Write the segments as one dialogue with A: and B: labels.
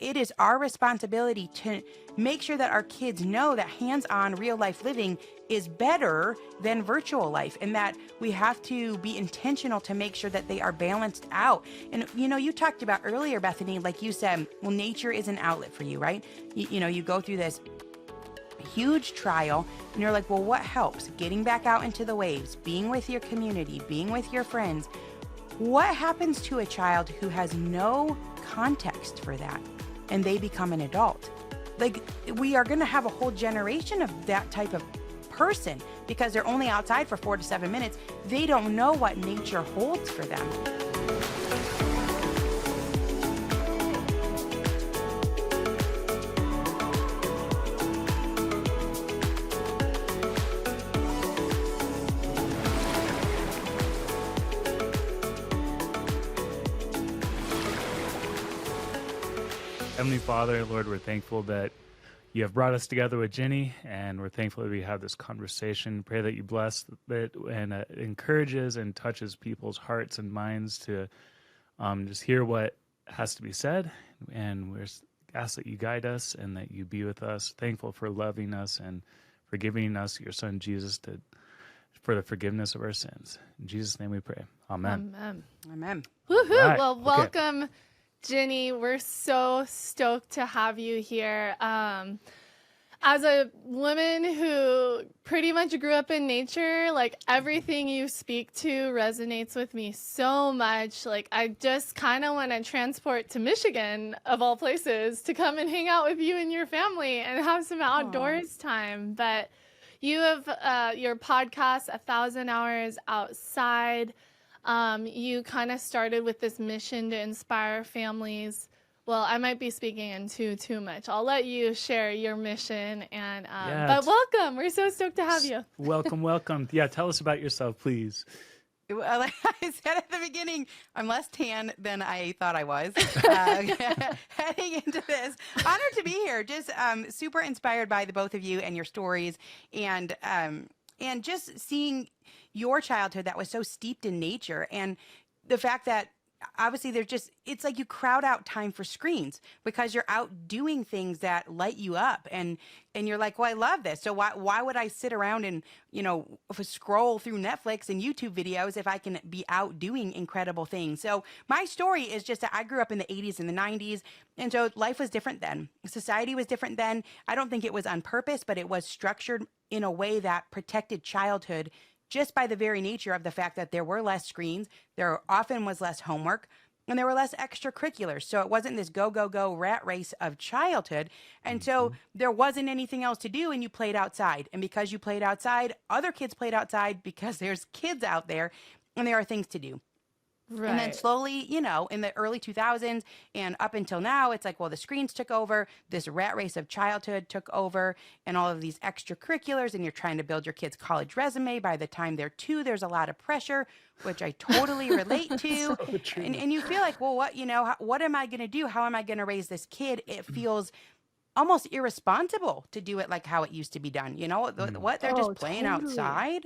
A: it is our responsibility to make sure that our kids know that hands-on real life living is better than virtual life, and that we have to be intentional to make sure that they are balanced out. And you talked about earlier, Bethany, like you said, well, nature is an outlet for you, right? You go through this huge trial and you're like, well, what helps? Getting back out into the waves, being with your community, being with your friends. What happens to a child who has no context for that and they become an adult? Like, we are going to have a whole generation of that type of person because they're only outside for 4 to 7 minutes. They don't know what nature holds for them.
B: Heavenly Father, Lord, we're thankful that you have brought us together with Ginny, and we're thankful that we have this conversation. Pray that you bless it and encourages and touches people's hearts and minds to just hear what has to be said. And we ask that you guide us and that you be with us. Thankful for loving us and for giving us your Son, Jesus, for the forgiveness of our sins. In Jesus' name we pray. Amen.
C: Amen.
A: Amen.
C: Woohoo!
B: Right.
C: Well,
B: Okay.
C: welcome, Ginny. We're so stoked to have you here. As a woman who pretty much grew up in nature, like everything you speak to resonates with me so much. Like I just kind of want to transport to Michigan, of all places, to come and hang out with you and your family and have some outdoors time. But you have your podcast, 1,000 Hours Outside. You kind of started with this mission to inspire families. Well, I might be speaking into too much. I'll let you share your mission. And but welcome. We're so stoked to have you.
B: Welcome, welcome. Yeah, tell us about yourself, please.
A: Well, like I said at the beginning, I'm less tan than I thought I was. Heading into this, honored to be here. Just super inspired by the both of you and your stories, and just seeing your childhood that was so steeped in nature, and the fact that obviously it's like you crowd out time for screens because you're out doing things that light you up, and you're like, well, I love this. So why would I sit around and, scroll through Netflix and YouTube videos if I can be out doing incredible things? So my story is just that I grew up in the 80s and the 90s. And so life was different then. Society was different then. I don't think it was on purpose, but it was structured in a way that protected childhood just by the very nature of the fact that there were less screens, there often was less homework, and there were less extracurriculars. So it wasn't this go, go, go rat race of childhood. And so there wasn't anything else to do, and you played outside. And because you played outside, other kids played outside because there's kids out there and there are things to do.
C: Right.
A: And then slowly, in the early 2000s and up until now, it's like, well, the screens took over, this rat race of childhood took over, and all of these extracurriculars, and you're trying to build your kid's college resume. By the time they're 2, there's a lot of pressure, which I totally relate to.
B: So true.
A: And you feel like, well, what am I going to do? How am I going to raise this kid? It feels almost irresponsible to do it like how it used to be done. What? They're just playing outside.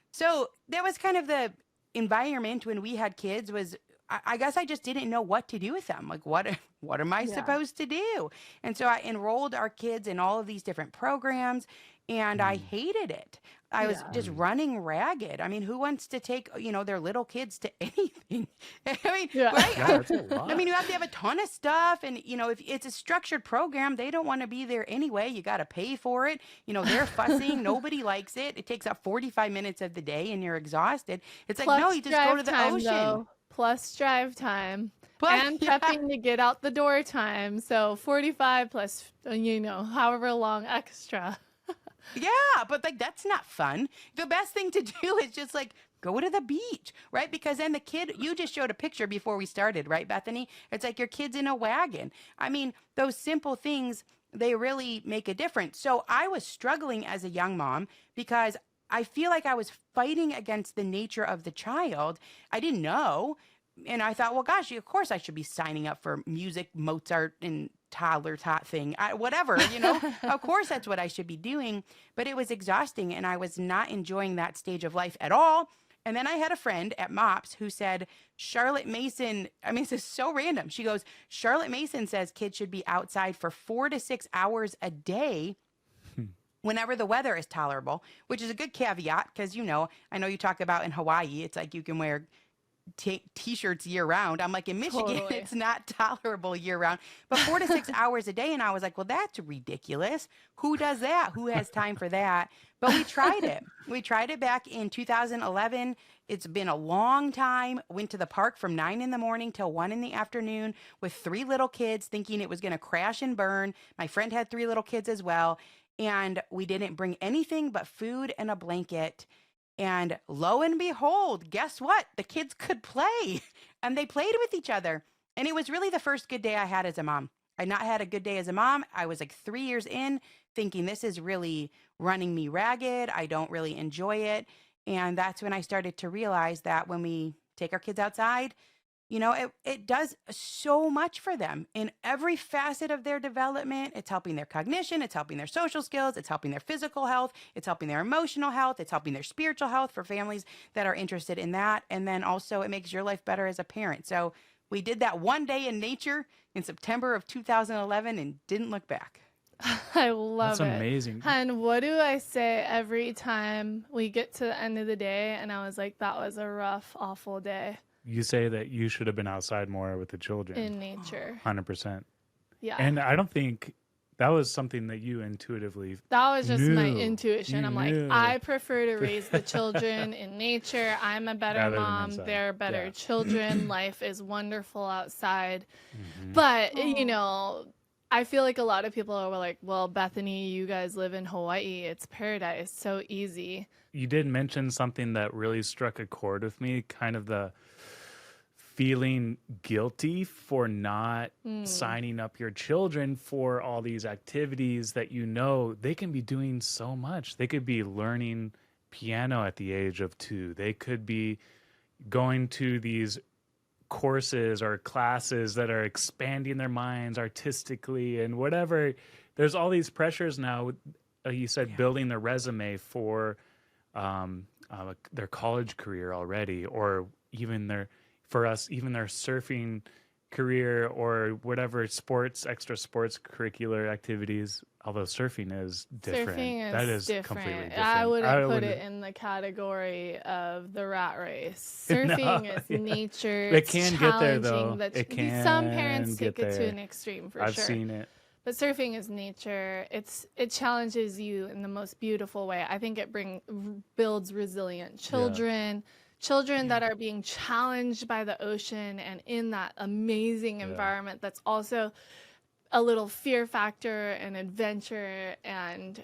A: So that was kind of the environment when we had kids. Was I guess I just didn't know what to do with them. Like, what am I supposed to do? And so I enrolled our kids in all of these different programs, and I hated it. I was just running ragged. I mean, who wants to take, their little kids to anything? I mean, right?
B: Yeah, that's a lot.
A: I mean, you have to have a ton of stuff. And, if it's a structured program, they don't want to be there anyway. You got to pay for it. They're fussing. Nobody likes it. It takes up 45 minutes of the day and you're exhausted. It's like, no, you just go to the ocean.
C: Though, plus drive time. And prepping to get out the door time. So 45 plus, however long extra.
A: Yeah, but that's not fun. The best thing to do is just go to the beach, right? Because then the kid, you just showed a picture before we started, right, Bethany? It's like your kid's in a wagon. I mean, those simple things, they really make a difference. So I was struggling as a young mom because I feel like I was fighting against the nature of the child. I didn't know. And I thought, well, gosh, of course I should be signing up for music, Mozart, and toddler tot thing, whatever, of course that's what I should be doing. But it was exhausting, and I was not enjoying that stage of life at all. And then I had a friend at MOPS who said, Charlotte Mason, I mean, this is so random. She goes, Charlotte Mason says kids should be outside for 4 to 6 hours a day whenever the weather is tolerable, which is a good caveat because, I know you talk about in Hawaii, it's like you can wear t-shirts year round. I'm like, in Michigan,
C: Totally.
A: it's not tolerable year round, but 4 to 6 hours a day. And I was like, well, that's ridiculous. Who does that? Who has time for that? But we tried it. We tried it back in 2011. It's been a long time. Went to the park from 9 in the morning till 1 in the afternoon with 3 little kids, thinking it was going to crash and burn. My friend had 3 little kids as well. And we didn't bring anything but food and a blanket. And lo and behold, guess what? The kids could play and they played with each other. And it was really the first good day I had as a mom. I'd not had a good day as a mom. I was like 3 years in thinking this is really running me ragged. I don't really enjoy it. And that's when I started to realize that when we take our kids outside, it does so much for them in every facet of their development. It's helping their cognition. It's helping their social skills. It's helping their physical health. It's helping their emotional health. It's helping their spiritual health for families that are interested in that. And then also it makes your life better as a parent. So we did that one day in nature in September of 2011 and didn't look back.
C: I love
B: That's
C: it.
B: amazing.
C: And what do I say every time we get to the end of the day and I was like, that was a rough, awful day
B: You say that you should have been outside more with the children.
C: in nature?
B: 100%.
C: Yeah.
B: And I don't think that was something that you intuitively
C: That was just my
B: knew.
C: intuition.
B: You
C: I'm
B: knew.
C: like, I prefer to raise the children in nature. I'm a better
B: Rather than
C: mom.
B: inside.
C: They're better
B: Yeah.
C: children. Life is wonderful outside.
B: Mhm.
C: But, I feel like a lot of people are like, well, Bethany, you guys live in Hawaii. It's paradise. So easy.
B: You did mention something that really struck a chord with me, kind of the feeling guilty for not signing up your children for all these activities that they can be doing so much. They could be learning piano at the age of 2. They could be going to these courses or classes that are expanding their minds artistically and whatever. There's all these pressures now. You said building their resume for their college career already, or even their surfing career or whatever extra sports curricular activities. Although surfing is different.
C: Surfing is
B: that is
C: different.
B: completely different.
C: I wouldn't put it in the category of the rat race. Surfing is nature.
B: It can get there, though.
C: That
B: It can
C: some parents take
B: get
C: it to
B: there.
C: an extreme for
B: I've
C: sure.
B: seen it.
C: But surfing is nature. It challenges you in the most beautiful way. I think it builds resilient children. Children that are being challenged by the ocean and in that amazing environment that's also a little fear factor and adventure and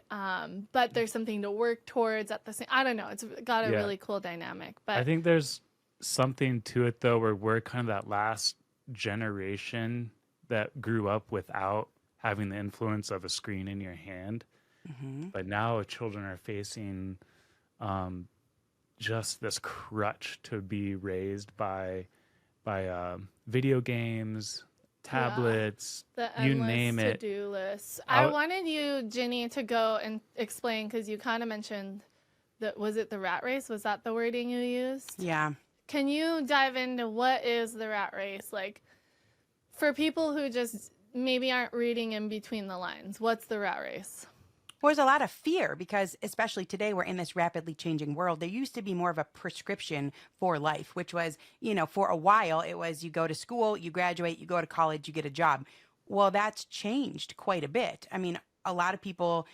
C: but there's something to work towards at the same. I don't know. It's got a really cool dynamic. But
B: I think there's something to it though, where we're kind of that last generation that grew up without having the influence of a screen in your hand.
A: Mm-hmm.
B: But now children are facing just this crutch to be raised by video games, tablets,
C: the
B: you
C: endless
B: name it.
C: to-do list. I wanted you, Ginny, to go and explain because you kind of mentioned that. Was it the rat race? Was that the wording you used?
A: Yeah.
C: Can you dive into what is the rat race? Like, for people who just maybe aren't reading in between the lines, what's the rat race?
A: Well, there's a lot of fear because especially today we're in this rapidly changing world. There used to be more of a prescription for life, which was, for a while it was you go to school, you graduate, you go to college, you get a job. Well, that's changed quite a bit. I mean, a lot of people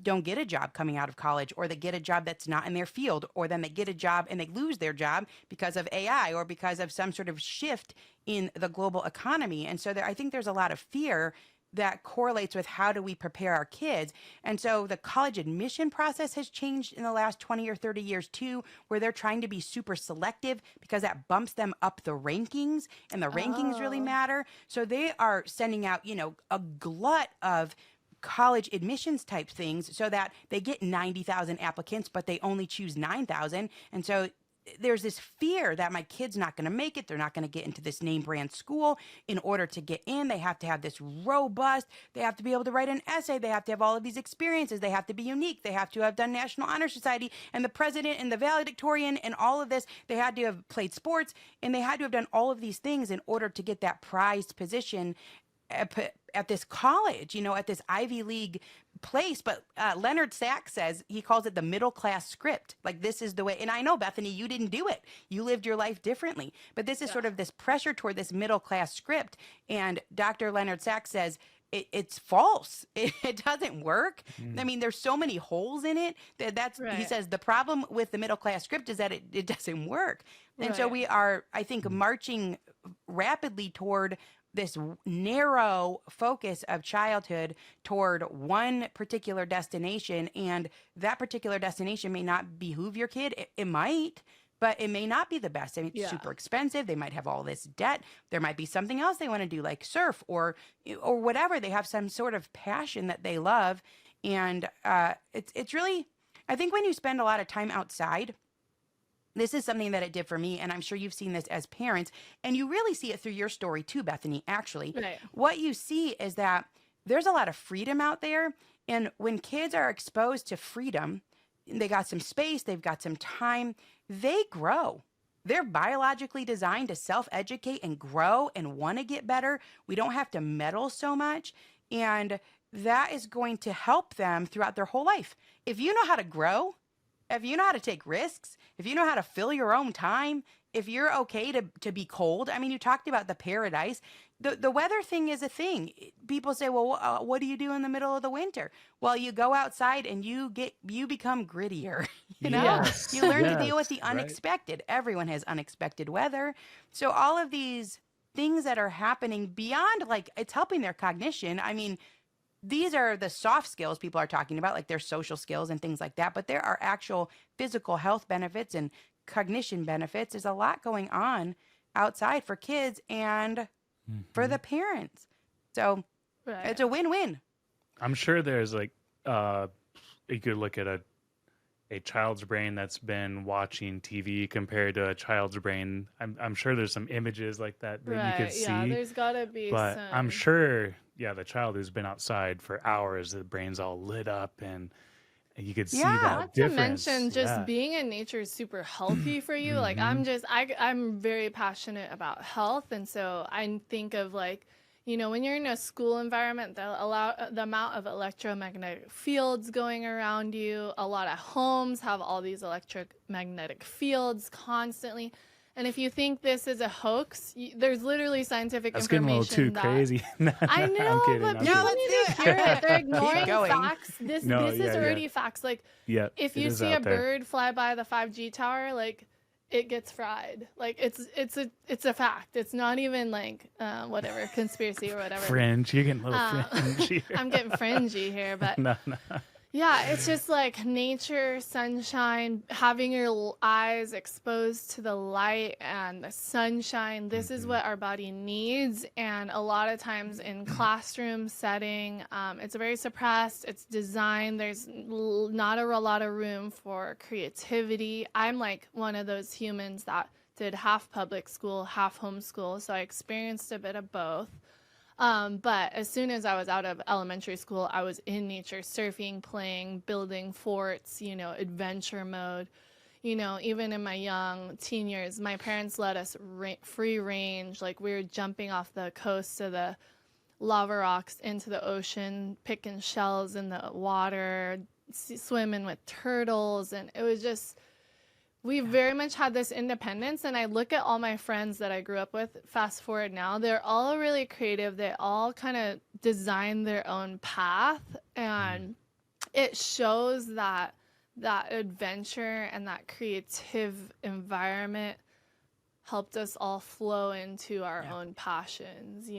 A: don't get a job coming out of college, or they get a job that's not in their field, or then they get a job and they lose their job because of AI or because of some sort of shift in the global economy. And so I think there's a lot of fear that correlates with how do we prepare our kids. And so the college admission process has changed in the last 20 or 30 years too, where they're trying to be super selective because that bumps them up the rankings, and the rankings really matter. So they are sending out, a glut of college admissions type things so that they get 90,000 applicants, but they only choose 9,000. And so there's this fear that my kid's not going to make it. They're not going to get into this name brand school. In order to get in, they have to have this robust, they have to be able to write an essay. They have to have all of these experiences. They have to be unique. They have to have done National Honor Society and the president and the valedictorian and all of this. They had to have played sports, and they had to have done all of these things in order to get that prized position at this college, at this Ivy League place. But Leonard Sachs says, he calls it the middle class script. Like, this is the way. And I know, Bethany, you didn't do it. You lived your life differently. But this is sort of this pressure toward this middle class script. And Dr. Leonard Sachs says, it's false. It doesn't work. I mean, there's so many holes in it that's right. He says the problem with the middle class script is that it doesn't work. And so we are, I think, marching rapidly toward this narrow focus of childhood toward one particular destination, and that particular destination may not behoove your kid. It might, but it may not be the best. I mean, it's super expensive. They might have all this debt. There might be something else they want to do, like surf or whatever. They have some sort of passion that they love, and it's really, I think, when you spend a lot of time outside. This is something that it did for me, and I'm sure you've seen this as parents, and you really see it through your story too, Bethany, actually. Right. What you see is that there's a lot of freedom out there, and when kids are exposed to freedom, they got some space, they've got some time, they grow. They're biologically designed to self-educate and grow and want to get better. We don't have to meddle so much, and that is going to help them throughout their whole life. If you know how to grow, if you know how to take risks, if you know how to fill your own time, if you're okay to be cold. I mean, you talked about the paradise. The weather thing is a thing. People say, well, what do you do in the middle of the winter? Well, you go outside and you become grittier. You know, you learn to deal with the unexpected. Right. Everyone has unexpected weather. So all of these things that are happening beyond, like, it's helping their cognition. I mean, these are the soft skills people are talking about, like their social skills and things like that. But there are actual physical health benefits and cognition benefits. There's a lot going on outside for kids and for the parents. So it's a win-win.
B: I'm sure there's like, you could look at a child's brain that's been watching TV compared to a child's brain. I'm sure there's some images like that you could see.
C: Yeah, there's gotta be
B: but I'm sure, the child who's been outside for hours, the brain's all lit up and you could see that difference.
C: Not to mention just being in nature is super healthy for you. Like I'm very passionate about health. And so I think of like, when you're in a school environment, the amount of electromagnetic fields going around you, a lot of homes have all these electromagnetic fields constantly. And if you think this is a hoax, there's literally scientific information.
B: That's getting a little too crazy.
C: I know, but people need to hear it. They're ignoring facts. This is already facts. Like, if you see a bird fly by the 5G tower, like, it gets fried. Like, it's a fact. It's not even like whatever conspiracy or whatever.
B: Fringe. You're getting a little fringy.
C: I'm getting fringy here, but no. Yeah, it's just like nature, sunshine, having your eyes exposed to the light and the sunshine. This is what our body needs. And a lot of times in classroom setting, it's very suppressed. It's designed. There's not a lot of room for creativity. I'm like one of those humans that did half public school, half homeschool. So I experienced a bit of both. But as soon as I was out of elementary school, I was in nature, surfing, playing, building forts, adventure mode. Even in my young teen years, my parents let us free range. Like, we were jumping off the coast of the lava rocks into the ocean, picking shells in the water, swimming with turtles. And it was just... We very much had this independence, and I look at all my friends that I grew up with, fast forward now, they're all really creative. They all kind of design their own path, and it shows that adventure and that creative environment helped us all flow into our own passions,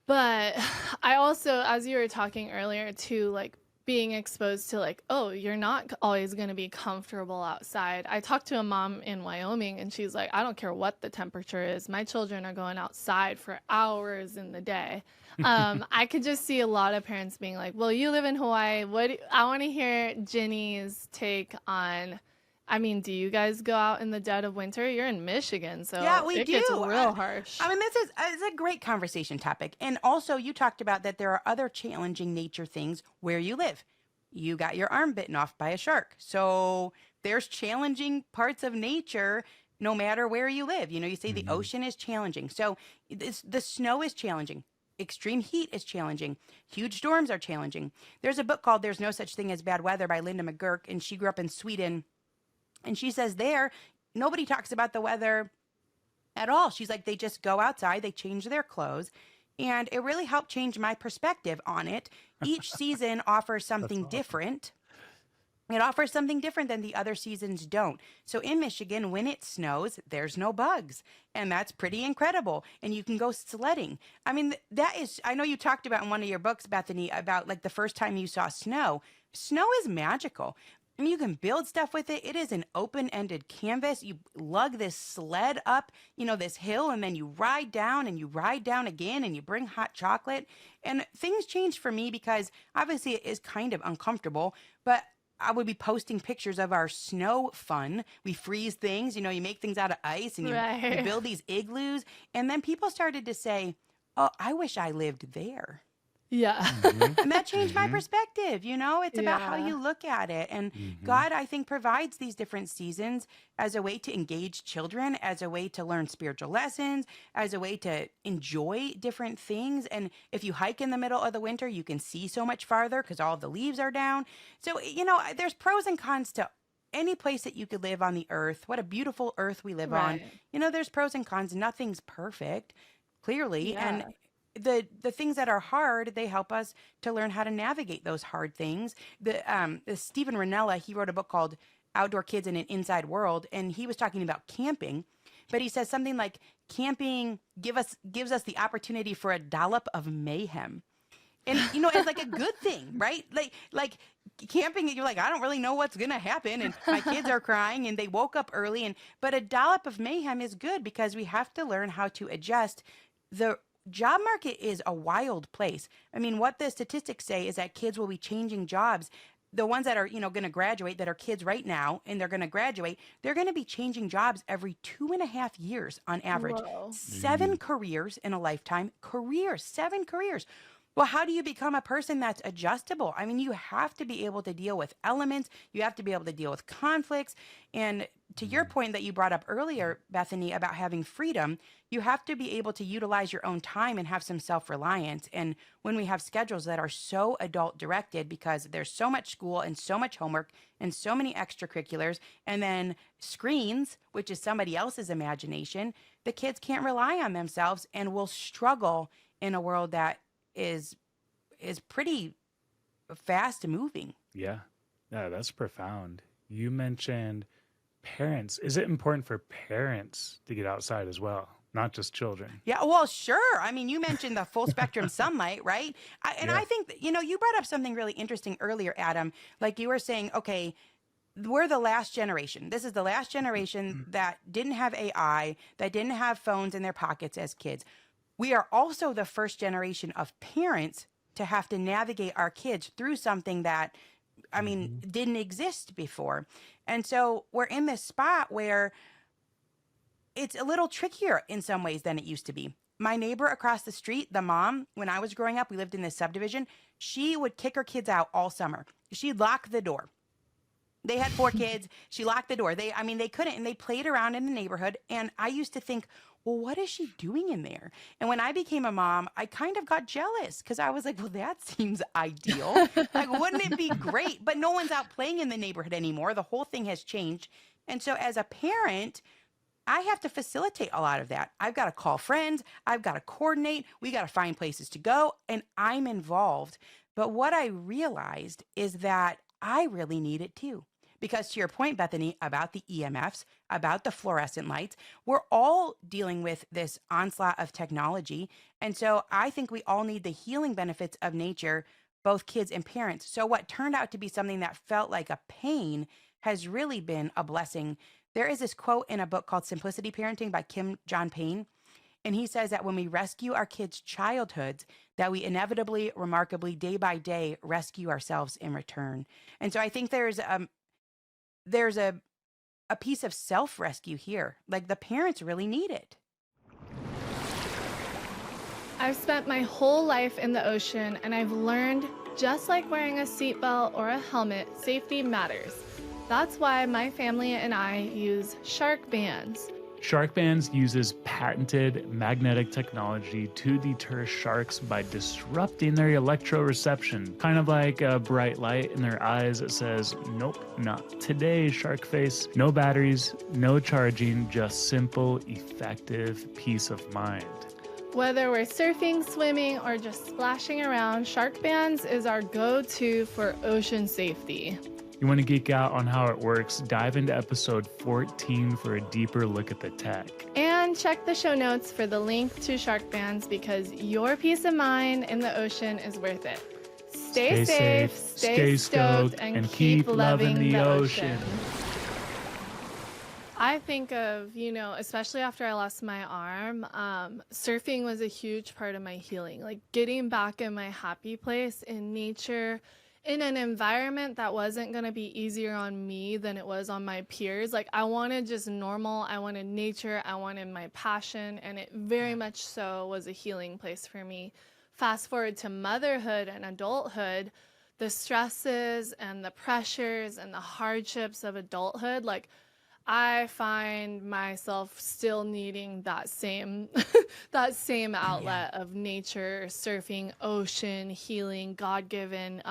C: But I also, as you were talking earlier too, like, being exposed to like, oh, you're not always going to be comfortable outside. I talked to a mom in Wyoming and she's like, I don't care what the temperature is. My children are going outside for hours in the day. I could just see a lot of parents being like, well, you live in Hawaii. I want to hear Ginny's take on I mean, do you guys go out in the dead of winter? You're in Michigan, so
A: Yeah, we
C: it
A: do.
C: gets real harsh.
A: I mean, this is it's a great conversation topic. And also, you talked about that there are other challenging nature things where you live. You got your arm bitten off by a shark. So there's challenging parts of nature no matter where you live. You know, you say the ocean is challenging. So the snow is challenging. Extreme heat is challenging. Huge storms are challenging. There's a book called There's No Such Thing as Bad Weather by Linda McGurk, and she grew up in Sweden. And she says there, nobody talks about the weather at all. She's like, they just go outside, they change their clothes. And it really helped change my perspective on it. Each season offers something different. It offers something different than the other seasons don't. So in Michigan, when it snows, there's no bugs. And that's pretty incredible. And you can go sledding. I mean, that is, I know you talked about in one of your books, Bethany, about like the first time you saw snow. Snow is magical. And you can build stuff with it. It is an open-ended canvas. You lug this sled up, you know, this hill, and then you ride down and you ride down again and you bring hot chocolate. And things changed for me because obviously it is kind of uncomfortable, but I would be posting pictures of our snow fun. We freeze things, you know, you make things out of ice and you
C: Right.
A: build these igloos. And then people started to say, oh, I wish I lived there.
C: Yeah.
A: And that changed my perspective. You know, it's about how
C: Yeah.
A: you look at it. And God, I think, provides these different seasons as a way to engage children, as a way to learn spiritual lessons, as a way to enjoy different things. And if you hike in the middle of the winter, you can see so much farther because all the leaves are down. So, you know, there's pros and cons to any place that you could live on the earth. What a beautiful earth we live on.
C: Right.
A: You know, there's pros and cons. Nothing's perfect, clearly.
C: Yeah.
A: And the things that are hard, they help us to learn how to navigate those hard things. The Stephen Ranella, he wrote a book called Outdoor Kids in an Inside World, and he was talking about camping, but he says something like camping gives us the opportunity for a dollop of mayhem. And you know, it's like a good thing, right? Like camping, you're like, I don't really know what's gonna happen, and my kids are crying, and they woke up early, and but a dollop of mayhem is good because we have to learn how to adjust. The job market is a wild place. I mean, what the statistics say is that kids will be changing jobs. The ones that are, you know, going to graduate, that are kids right now, and they're going to graduate, they're going to be changing jobs every 2.5 years on average.
C: Whoa.
A: 7 careers in a lifetime. Careers, 7 careers. Well, how do you become a person that's adjustable? I mean, you have to be able to deal with elements. You have to be able to deal with conflicts. And to your point that you brought up earlier, Bethany, about having freedom, you have to be able to utilize your own time and have some self-reliance. And when we have schedules that are so adult directed because there's so much school and so much homework and so many extracurriculars, and then screens, which is somebody else's imagination, the kids can't rely on themselves and will struggle in a world that is pretty fast moving.
B: Yeah. Yeah, that's profound. You mentioned parents. Is it important for parents to get outside as well, not just children?
A: Yeah, well, sure. I mean, you mentioned the full spectrum sunlight, right?
B: Yeah.
A: I think, you know, you brought up something really interesting earlier, Adam. Like you were saying, okay, we're the last generation. This is the last generation that didn't have AI, that didn't have phones in their pockets as kids. We are also the first generation of parents to have to navigate our kids through something that, I mean, didn't exist before. And so we're in this spot where it's a little trickier in some ways than it used to be. My neighbor across the street, the mom, when I was growing up, we lived in this subdivision. She would kick her kids out all summer. She'd lock the door. They had 4 kids. She locked the door. They couldn't, and they played around in the neighborhood. And I used to think, well, what is she doing in there? And when I became a mom, I kind of got jealous because I was like, well, that seems ideal. Like, wouldn't it be great? But no one's out playing in the neighborhood anymore. The whole thing has changed. And so as a parent, I have to facilitate a lot of that. I've got to call friends. I've got to coordinate. We got to find places to go. And I'm involved. But what I realized is that I really need it too. Because to your point, Bethany, about the EMFs, about the fluorescent lights, we're all dealing with this onslaught of technology. And so I think we all need the healing benefits of nature, both kids and parents. So what turned out to be something that felt like a pain has really been a blessing. There is this quote in a book called Simplicity Parenting by Kim John Payne. And he says that when we rescue our kids' childhoods, that we inevitably, remarkably, day by day, rescue ourselves in return. And so I think there's a a piece of self-rescue here. Like the parents really need it.
C: I've spent my whole life in the ocean, and I've learned, just like wearing a seatbelt or a helmet, safety matters. That's why my family and I use shark bands.
B: Shark Bands uses patented magnetic technology to deter sharks by disrupting their electroreception. Kind of like a bright light in their eyes that says, nope, not today, shark face. No batteries, no charging, just simple, effective peace of mind.
C: Whether we're surfing, swimming, or just splashing around, Shark Bands is our go-to for ocean safety.
B: You want to geek out on how it works? Dive into episode 14 for a deeper look at the tech.
C: And check the show notes for the link to Shark Bands, because your peace of mind in the ocean is worth it. Stay safe, stay stoked, and keep loving the ocean. I think of, especially after I lost my arm, surfing was a huge part of my healing. Like getting back in my happy place in nature, in an environment that wasn't going to be easier on me than it was on my peers. Like I wanted just normal, I wanted nature, I wanted my passion, and it very much so was a healing place for me. Fast forward to motherhood and adulthood, the stresses and the pressures and the hardships of adulthood, like I find myself still needing that same that same outlet of nature, surfing, ocean, healing, God-given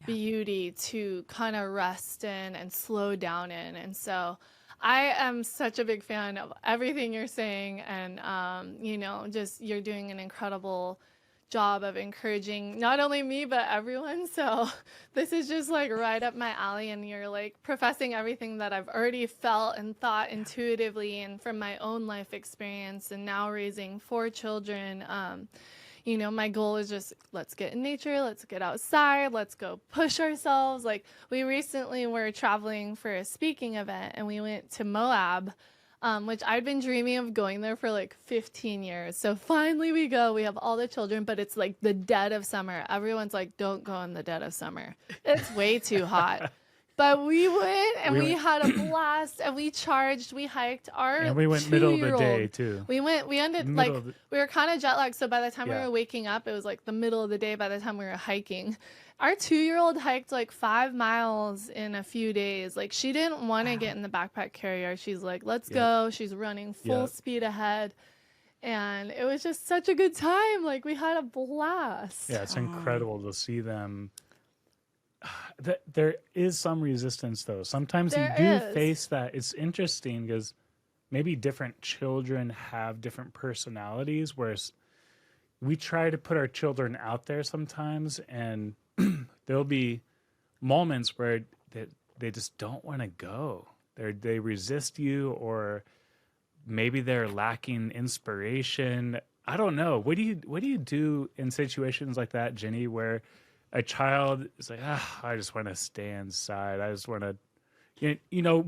C: beauty to kind of rest in and slow down in. And so I am such a big fan of everything you're saying, and just you're doing an incredible job of encouraging not only me but everyone. So this is just like right up my alley, and you're like professing everything that I've already felt and thought intuitively and from my own life experience, and now raising 4 children. My goal is just, let's get in nature, let's get outside, let's go push ourselves. Like we recently were traveling for a speaking event, and we went to Moab, which I'd been dreaming of going there for like 15 years. So finally we go, we have all the children, but it's like the dead of summer. Everyone's like, don't go in the dead of summer. It's way too hot. But we went, and we had a blast, and we charged, we hiked. And
B: we went middle of the day too.
C: We ended we were kind of jet lagged. So by the time we were waking up, it was like the middle of the day by the time we were hiking. Our 2-year-old hiked like 5 miles in a few days. Like she didn't want to get in the backpack carrier. She's like, let's go. She's running full speed ahead. And it was just such a good time. Like we had a blast.
B: Yeah, it's incredible to see them. There is some resistance though. Sometimes you do face that. It's interesting because maybe different children have different personalities, whereas we try to put our children out there sometimes, and there'll be moments where they just don't want to go. They resist you, or maybe they're lacking inspiration. I don't know. What do you do in situations like that, Ginny, where a child is like, I just want to stay inside. I just want to,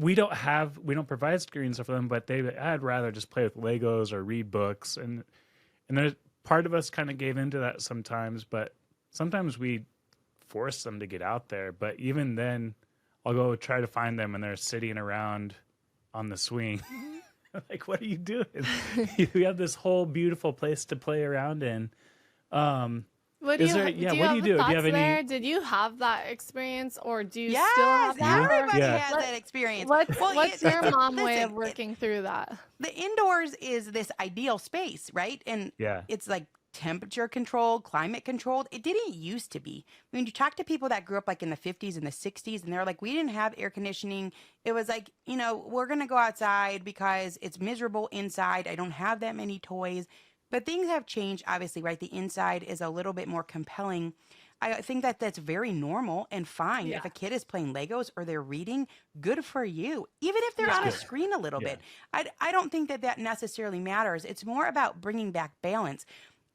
B: we don't provide screens for them, but I'd rather just play with Legos or read books. And there's part of us kind of gave into that sometimes, but sometimes we force them to get out there. But even then, I'll go try to find them, and they're sitting around on the swing. Like, what are you doing? You have this whole beautiful place to play around in.
C: What do you do?
B: Do you have any?
C: Did you have that experience, or do you still have
A: that?
C: that?
A: Everybody has that experience.
C: What's your mom way of working through that?
A: The indoors is this ideal space, right? And it's like temperature controlled, climate controlled. It didn't used to be. When you talk to people that grew up like in the 50s and the 60s, and they're like, we didn't have air conditioning. It was like, we're going to go outside because it's miserable inside. I don't have that many toys. But things have changed, obviously, right? The inside is a little bit more compelling. I think that's very normal and fine. If a kid is playing Legos or they're reading, good for you. Even if they're on a screen a little bit. I don't think that necessarily matters. It's more about bringing back balance.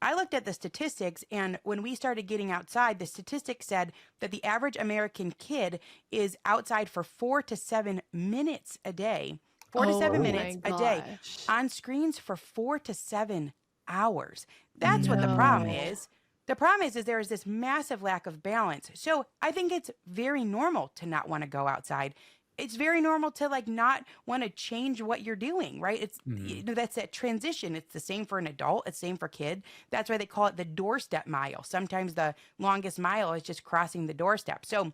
A: I looked at the statistics, and when we started getting outside, the statistics said that the average American kid is outside for 4 to 7 minutes a day. 4 to 7 minutes a day. On screens for 4 to 7 hours. That's what the problem is. The problem is there is this massive lack of balance. So I think it's very normal to not want to go outside. it's very normal to like not want to change what you're doing, right? It's that's that transition. It's the same for an adult. It's the same for kid. That's why they call it the doorstep mile. Sometimes the longest mile is just crossing the doorstep. So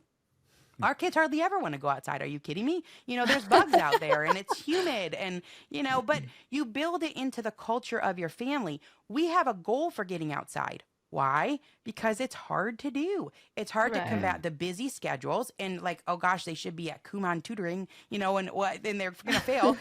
A: our kids hardly ever want to go outside. Are you kidding me? There's bugs out there and it's humid and, but you build it into the culture of your family. We have a goal for getting outside. Why? Because it's hard to do. It's hard to combat the busy schedules and like, oh gosh, they should be at Kumon tutoring, and then they're going to fail.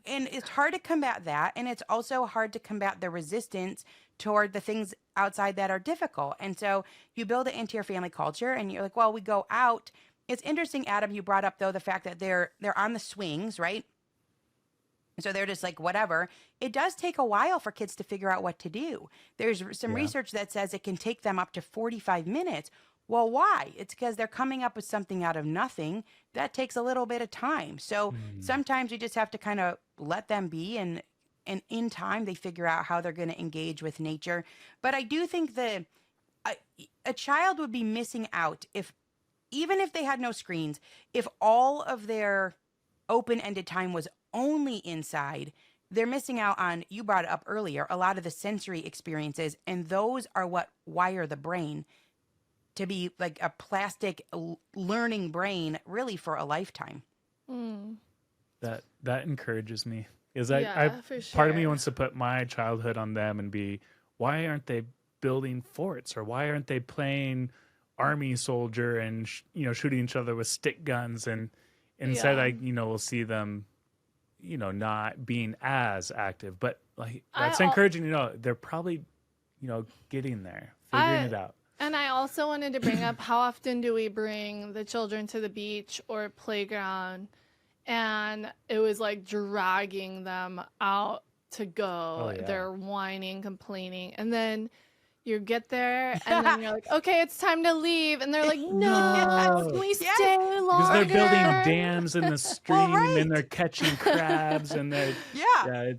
A: And it's hard to combat that. And it's also hard to combat the resistance toward the things outside that are difficult. And so you build it into your family culture and you're like, well, we go out. It's interesting, Adam, you brought up, though, the fact that they're on the swings, right? So they're just like, whatever. It does take a while for kids to figure out what to do. There's some research that says it can take them up to 45 minutes. Well, why? It's because they're coming up with something out of nothing. That takes a little bit of time. So sometimes you just have to kind of let them be, and in time, they figure out how they're going to engage with nature. But I do think that a child would be missing out even if they had no screens, if all of their open-ended time was only inside, they're missing out on, you brought it up earlier, a lot of the sensory experiences, and those are what wire the brain to be like a plastic learning brain really for a lifetime.
B: That encourages me. Because
C: for sure.
B: Part of me wants to put my childhood on them and be, why aren't they building forts, or why aren't they playing army soldier and shooting each other with stick guns, and instead we'll see them not being as active, but like that's encouraging. They're probably getting there, figuring it out.
C: And I also wanted to bring up, how often do we bring the children to the beach or playground, and it was like dragging them out to go. They're whining, complaining, and then you get there, and then you're like, okay, it's time to leave. And they're like, no, can we stay longer?
B: Because they're building dams in the stream, and they're catching crabs, and they're...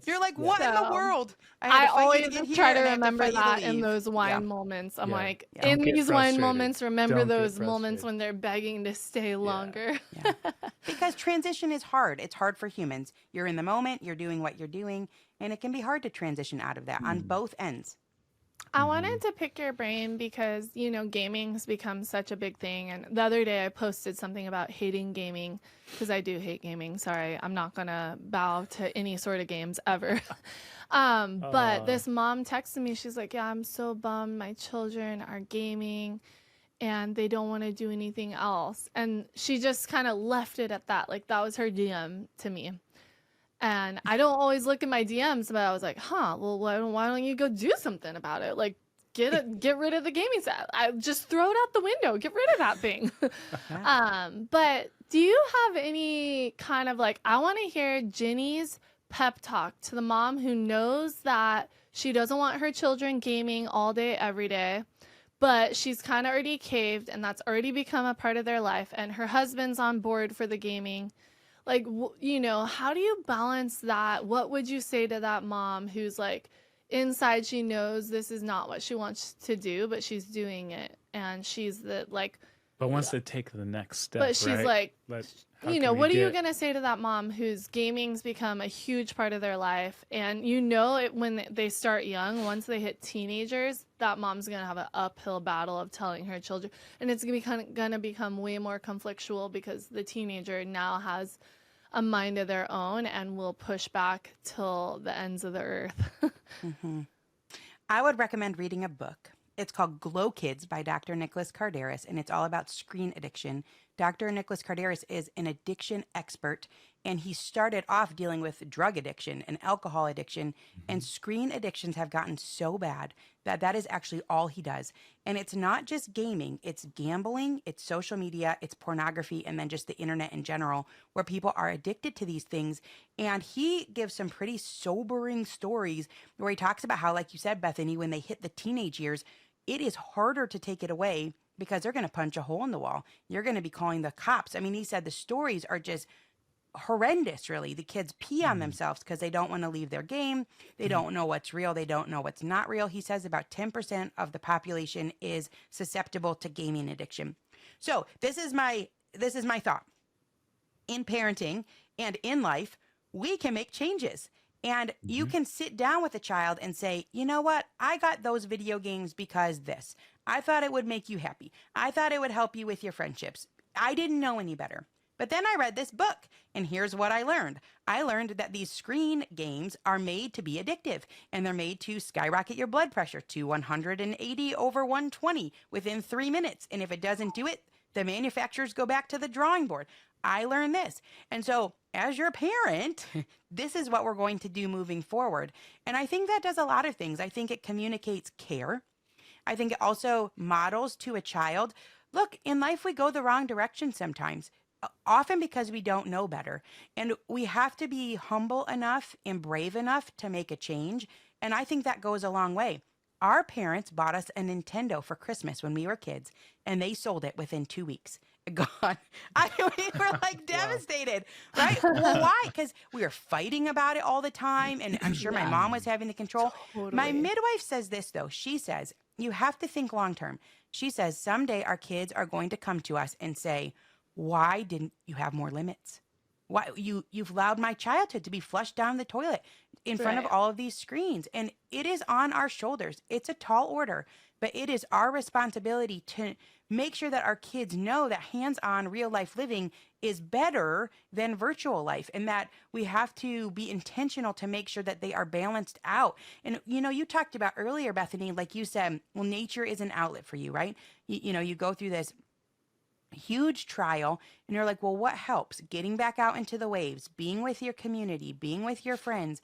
A: You're like, what in the world?
C: I always try to remember that in those wine moments. I'm like, in these wine moments, remember those moments when they're begging to stay longer.
A: Because transition is hard. It's hard for humans. You're in the moment, you're doing what you're doing, and it can be hard to transition out of that on both ends.
C: I wanted to pick your brain because, gaming has become such a big thing. And the other day I posted something about hating gaming, because I do hate gaming. Sorry, I'm not going to bow to any sort of games ever. But this mom texted me. She's like, yeah, I'm so bummed. My children are gaming and they don't want to do anything else. And she just kind of left it at that. Like, that was her DM to me. And I don't always look at my DMs, but I was like, well, why don't you go do something about it? Like, get rid of the gaming set. I just throw it out the window. Get rid of that thing. But do you have any kind of like, I want to hear Ginny's pep talk to the mom who knows that she doesn't want her children gaming all day, every day, but she's kind of already caved, and that's already become a part of their life, and her husband's on board for the gaming. Like, how do you balance that? What would you say to that mom who's like, inside she knows this is not what she wants to do, but she's doing it, and she's
B: but wants to take the next step,
C: but she's
B: right?
C: like, what are you going to say to that mom whose gaming's become a huge part of their life? And when they start young, once they hit teenagers, that mom's going to have an uphill battle of telling her children. And it's going to become way more conflictual because the teenager now has a mind of their own and will push back till the ends of the earth.
A: I would recommend reading a book. It's called Glow Kids by Dr. Nicholas Kardaras, and it's all about screen addiction. Dr. Nicholas Kardaras is an addiction expert, and he started off dealing with drug addiction and alcohol addiction, and screen addictions have gotten so bad that is actually all he does. And it's not just gaming, it's gambling, it's social media, it's pornography, and then just the internet in general, where people are addicted to these things. And he gives some pretty sobering stories where he talks about how, like you said, Bethany, when they hit the teenage years, it is harder to take it away because they're going to punch a hole in the wall. You're going to be calling the cops. I mean, he said the stories are just horrendous, really. The kids pee on themselves because they don't want to leave their game. They don't know what's real. They don't know what's not real. He says about 10% of the population is susceptible to gaming addiction. So this is my thought. in parenting and in life, we can make changes. And you can sit down with a child and say, you know what? I got those video games because this. I thought it would make you happy. I thought it would help you with your friendships. I didn't know any better. But then I read this book, and here's what I learned. I learned that these screen games are made to be addictive, and they're made to skyrocket your blood pressure to 180 over 120 within 3 minutes. And if it doesn't do it, the manufacturers go back to the drawing board. I learned this. And so as your parent, this is what we're going to do moving forward. And I think that does a lot of things. I think it communicates care. I think it also models to a child, look, in life we go the wrong direction sometimes, often because we don't know better. And we have to be humble enough and brave enough to make a change. And I think that goes a long way. Our parents bought us a Nintendo for Christmas when we were kids, and they sold it within 2 weeks. Gone. We were like devastated, right? Well, why? Because we were fighting about it all the time, and I'm sure my mom was having the control.
C: Totally.
A: My midwife says this, though. She says, you have to think long term. She says, someday our kids are going to come to us and say, why didn't you have more limits? Why you've allowed my childhood to be flushed down the toilet in front of all of these screens. And it is on our shoulders. It's a tall order, but it is our responsibility to make sure that our kids know that hands-on real life living is better than virtual life, and that we have to be intentional to make sure that they are balanced out. And, you talked about earlier, Bethany, like you said, well, nature is an outlet for you, right? You go through this huge trial and you're like, well, what helps? Getting back out into the waves, being with your community, being with your friends.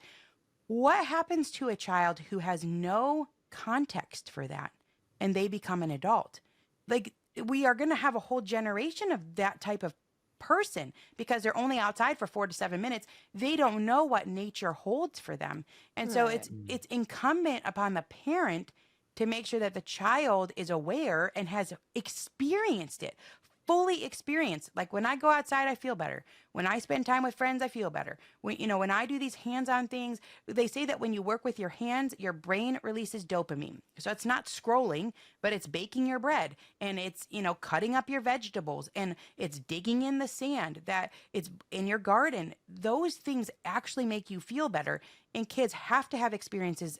A: What happens to a child who has no context for that and they become an adult? Like, we are going to have a whole generation of that type of person because they're only outside for 4 to 7 minutes. They don't know what nature holds for them. And so it's incumbent upon the parent to make sure that the child is aware and has experienced it, fully experienced. Like, when I go outside, I feel better. When I spend time with friends, I feel better. When I do these hands-on things, they say that when you work with your hands, your brain releases dopamine. So it's not scrolling, but it's baking your bread, and it's, cutting up your vegetables, and it's digging in the sand, that it's in your garden. Those things actually make you feel better. And kids have to have experiences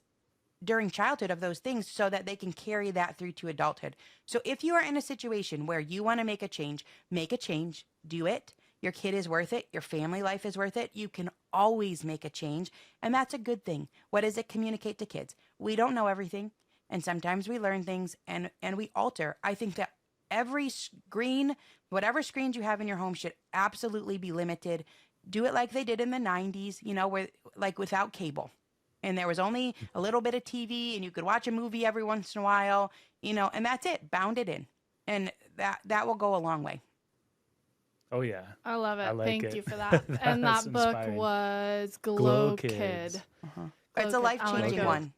A: during childhood of those things so that they can carry that through to adulthood. So if you are in a situation where you want to make a change, do it. Your kid is worth it. Your family life is worth it. You can always make a change. And that's a good thing. What does it communicate to kids? We don't know everything. And sometimes we learn things and we alter. I think that every screen, whatever screens you have in your home, should absolutely be limited. Do it like they did in the 90s, where, like, without cable. And there was only a little bit of TV, and you could watch a movie every once in a while, and that's it. Bound it in. And that will go a long way.
B: Oh, yeah.
C: I love it.
B: I like
C: Thank
B: it.
C: you for that. And that book
B: inspiring.
C: was
B: Glow
C: Glow
B: Kids.
C: Kid.
A: It's a life-changing one.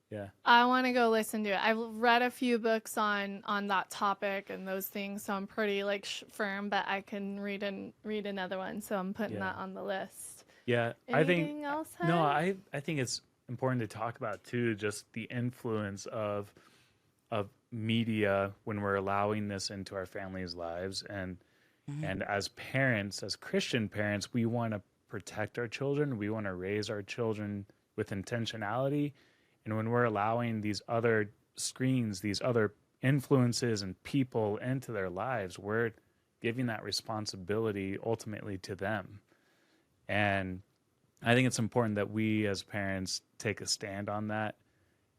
B: Yeah.
C: I want to go listen to it. I've read a few books on that topic and those things, so I'm pretty firm, but I can read another one, so I'm putting that on the list.
B: Yeah.
C: Anything else?
B: No, I think it's important to talk about too, just the influence of media when we're allowing this into our families' lives, and as parents, as Christian parents, we want to protect our children. We want to raise our children with intentionality. And when we're allowing these other screens, these other influences and people into their lives, we're giving that responsibility ultimately to them. And I think it's important that we as parents take a stand on that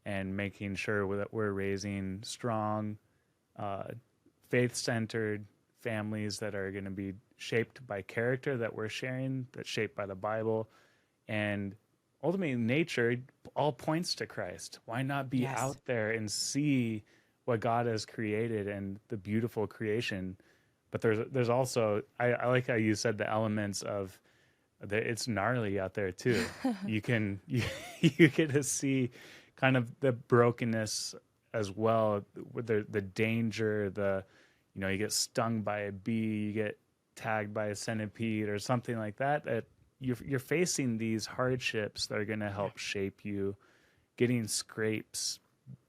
B: and making sure that we're raising strong, faith-centered families that are going to be shaped by character that we're sharing, that's shaped by the Bible. And ultimately, nature all points to Christ. Why not be out there and see what God has created and the beautiful creation? But there's also, I like how you said the elements of, it's gnarly out there too. you get to see kind of the brokenness as well, with the danger, you get stung by a bee, you get tagged by a centipede or something like that, that you're facing these hardships that are going to help shape you, getting scrapes,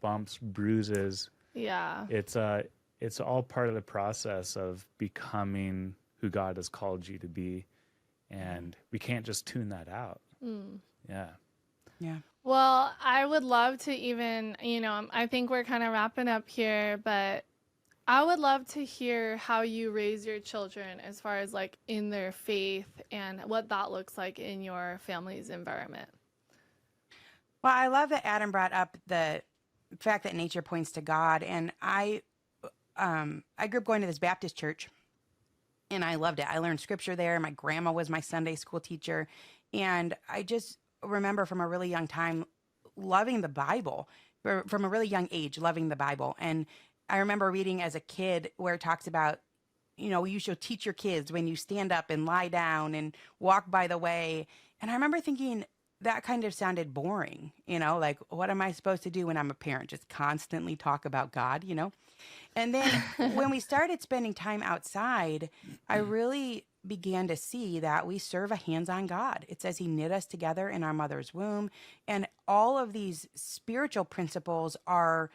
B: bumps, bruises.
C: Yeah.
B: It's all part of the process of becoming who God has called you to be. and we can't just tune that out. Yeah.
A: Yeah.
C: Well, I would love to even, I think we're kind of wrapping up here, but I would love to hear how you raise your children as far as like in their faith and what that looks like in your family's environment.
A: Well, I love that Adam brought up the fact that nature points to God. And I grew up going to this Baptist church, and I loved it. I learned scripture there. My grandma was my Sunday school teacher. And I just remember from a really young time loving the Bible, from a really young age, loving the Bible. And I remember reading as a kid where it talks about, you should teach your kids when you stand up and lie down and walk by the way. And I remember thinking that kind of sounded boring, like, what am I supposed to do when I'm a parent? Just constantly talk about God, And then when we started spending time outside, I really began to see that we serve a hands-on God. It says he knit us together in our mother's womb. And all of these spiritual principles are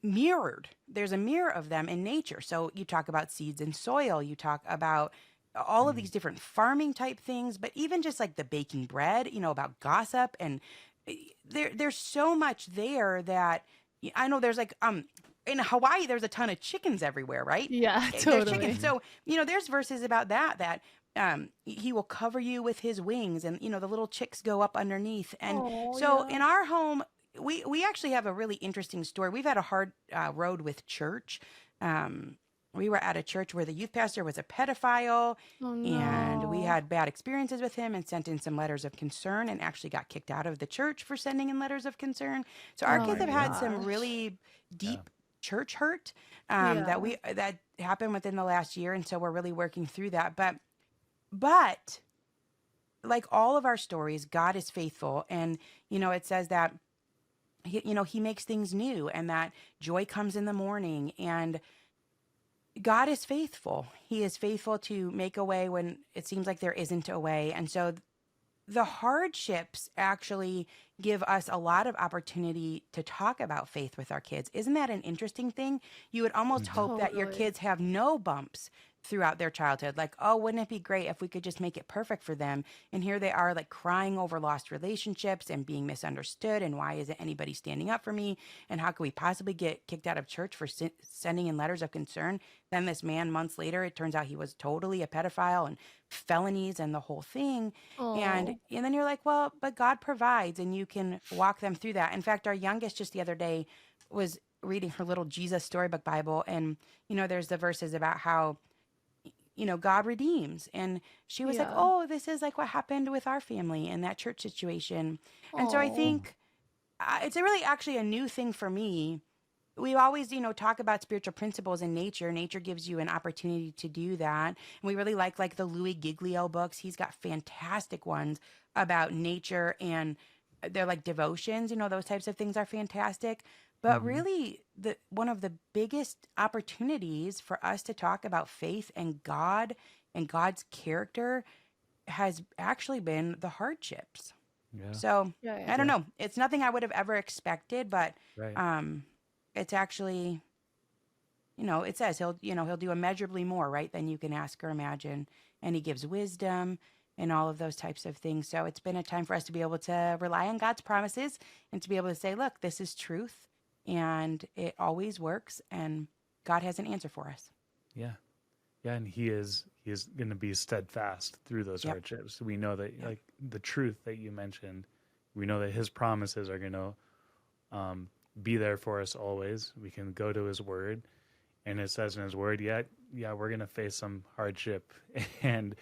A: mirrored. There's a mirror of them in nature. So you talk about seeds and soil, you talk about all of these different farming type things, but even just like the baking bread, about gossip. And there's so much there that I know there's like, in Hawaii, there's a ton of chickens everywhere, right?
C: Yeah,
A: There's
C: totally.
A: chickens. So, there's verses about that he will cover you with his wings, and, the little chicks go up underneath. And in our home, we actually have a really interesting story. We've had a hard road with church. We were at a church where the youth pastor was a pedophile, and we had bad experiences with him and sent in some letters of concern and actually got kicked out of the church for sending in letters of concern. So our kids have had some really deep church hurt that happened within the last year. And so we're really working through that. But like all of our stories, God is faithful. And, it says that, he makes things new, and that joy comes in the morning, and God is faithful. He is faithful to make a way when it seems like there isn't a way. And so the hardships actually give us a lot of opportunity to talk about faith with our kids. Isn't that an interesting thing? You would almost hope that your kids have no bumps throughout their childhood. Like, oh, wouldn't it be great if we could just make it perfect for them? And here they are, like, crying over lost relationships and being misunderstood. And why isn't anybody standing up for me? And how could we possibly get kicked out of church for sending in letters of concern? Then this man, months later, it turns out he was totally a pedophile and felonies and the whole thing. And then you're like, well, but God provides, and you can walk them through that. In fact, our youngest just the other day was reading her little Jesus storybook Bible. And, there's the verses about how, God redeems. And she was like, oh, this is like what happened with our family in that church situation. And so I think it's really actually a new thing for me. We always, talk about spiritual principles in nature. Nature gives you an opportunity to do that. And we really like the Louis Giglio books. He's got fantastic ones about nature, and they're like devotions, those types of things are fantastic. But really, one of the biggest opportunities for us to talk about faith and God and God's character has actually been the hardships.
B: Yeah.
A: So I don't know. It's nothing I would have ever expected, but it's actually, it says he'll do immeasurably more, right, than you can ask or imagine. And he gives wisdom and all of those types of things. So it's been a time for us to be able to rely on God's promises and to be able to say, look, this is truth. And it always works, and God has an answer for us.
B: Yeah. And he is going to be steadfast through those hardships. We know that, like the truth that you mentioned, we know that his promises are going to be there for us always. We can go to his word, and it says in his word, we're going to face some hardship, and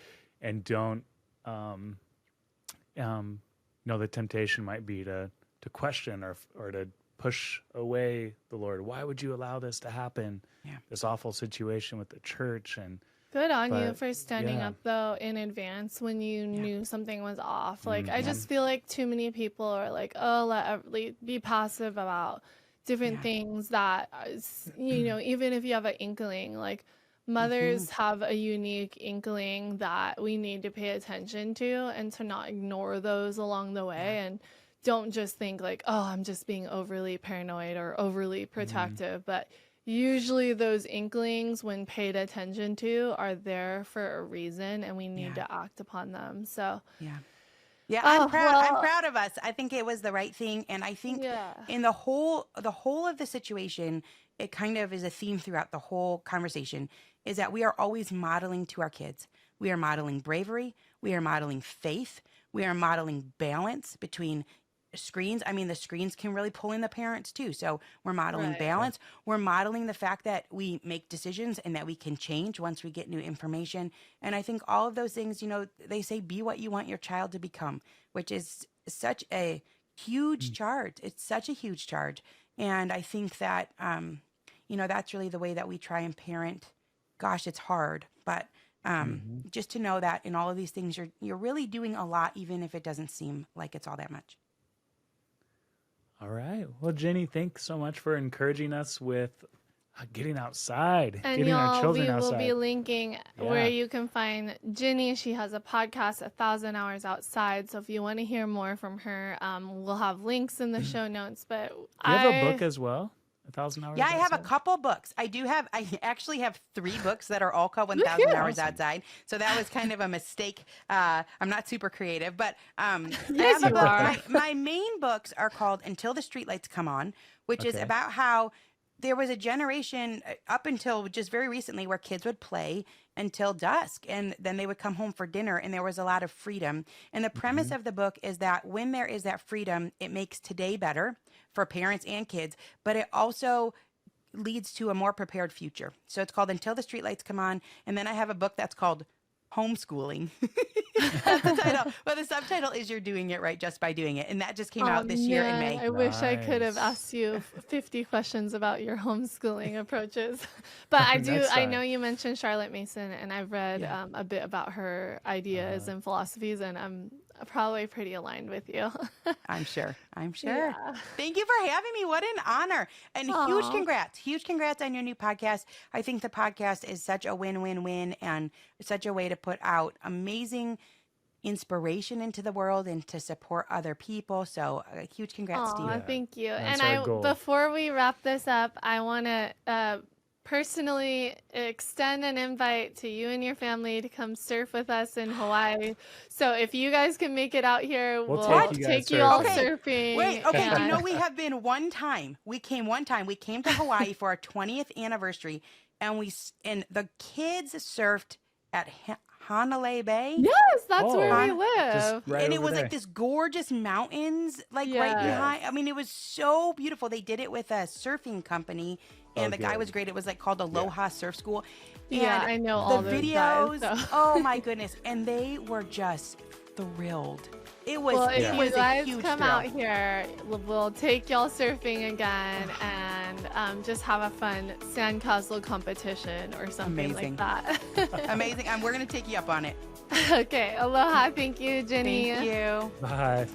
B: don't, the temptation might be to question or to push away the Lord. Why would you allow this to happen? Yeah. This awful situation with the church. And
C: good on you for standing up though in advance when you knew something was off. Like I just feel like too many people are like, oh, be passive about different things that even if you have an inkling, like mothers have a unique inkling that we need to pay attention to, and to not ignore those along the way. And don't just think like, oh, I'm just being overly paranoid or overly protective, but usually those inklings, when paid attention to, are there for a reason, and we need to act upon them. So
A: Yeah. Yeah,
C: oh
A: I'm proud. I'm
C: well,
A: proud of us. I think it was the right thing, and I think
C: yeah,
A: in the whole of the situation, it kind of is a theme throughout the whole conversation. Is that we are always modeling to our kids. We are modeling bravery. We are modeling faith. We are modeling balance between screens. I mean, the screens can really pull in the parents too. So we're modeling
C: right,
A: balance. We're modeling the fact that we make decisions and that we can change once we get new information. And I think all of those things, they say be what you want your child to become, which is such a huge charge. It's such a huge charge. And I think that, that's really the way that we try and parent. Gosh, it's hard, but just to know that in all of these things, you're really doing a lot, even if it doesn't seem like it's all that much.
B: All right. Well, Ginny, thanks so much for encouraging us with getting outside,
C: and
B: getting our
C: y'all,
B: children
C: we will
B: outside.
C: be linking where you can find Ginny. She has a podcast, 1,000 Hours Outside. So if you want to hear more from her, we'll have links in the show notes. But
B: Do you have a book as well? 1,000 Hours
A: Yeah, I have a
B: Outside?
A: couple books. I actually have 3 books that are all called 1,000 Hours
B: Awesome.
A: Outside. So that was kind of a mistake. I'm not super creative, but
C: Yes,
A: I have a
C: you
A: book.
C: are.
A: My main books are called Until the Streetlights Come On, which is
B: Okay.
A: about how there was a generation up until just very recently where kids would play until dusk and then they would come home for dinner, and there was a lot of freedom. And the premise of the book is that when there is that freedom, it makes today better for parents and kids, but it also leads to a more prepared future. So it's called Until the Streetlights Come On. And then I have a book that's called Homeschooling. That's the title. But the subtitle is You're Doing It Right Just by Doing It. And that just came out this year in May.
C: I wish I could have
B: Nice.
C: asked you 50 questions about your homeschooling approaches. But I
B: Next
C: I
B: time.
C: know you mentioned Charlotte Mason, and I've read
A: Yeah.
C: a bit about her ideas and philosophies, and I'm probably pretty aligned with you.
A: I'm sure.
C: Yeah.
A: Thank you for having me. What an honor. And huge
C: Aw.
A: congrats. Huge congrats on your new podcast. I think the podcast is such a win-win-win and such a way to put out amazing inspiration into the world and to support other people. So huge congrats to you.
C: Aw, thank you.
B: That's
C: And
B: our goal.
C: before we wrap this up, I want to personally extend an invite to you and your family to come surf with us in Hawaii. So if you guys can make it out here,
B: We'll
C: we'll
B: take you
C: take
B: guys
C: you all
A: surfing.
C: surfing.
A: Wait, okay. Do you
C: and-
A: know we have been one time? We came one time. We came to Hawaii for our 20th anniversary, and the kids surfed at Hanalei Bay.
C: Yes, that's
B: Oh,
C: where we
A: Hon-
C: live.
B: Just right
A: And it
B: over
A: was
B: there.
A: like this gorgeous mountains, like right
C: Yes.
A: behind. I mean, it was so beautiful. They did it with a surfing company, and
B: Oh,
A: the guy
B: good.
A: was great. It was like called Aloha Surf School.
C: Yeah,
A: And
C: I know
A: the
C: all those
A: videos.
C: guys, so.
A: Oh my goodness! And they were just thrilled. It was.
C: Well,
A: It
C: if
A: was
C: you
A: a
C: guys
A: huge
C: come
A: thrill.
C: out here, we'll take y'all surfing again and just have a fun sandcastle competition or something
A: Amazing.
C: like that.
A: Amazing. We're gonna take you up on it.
C: Okay, aloha. Thank you, Jenny.
A: Thank you.
B: Bye.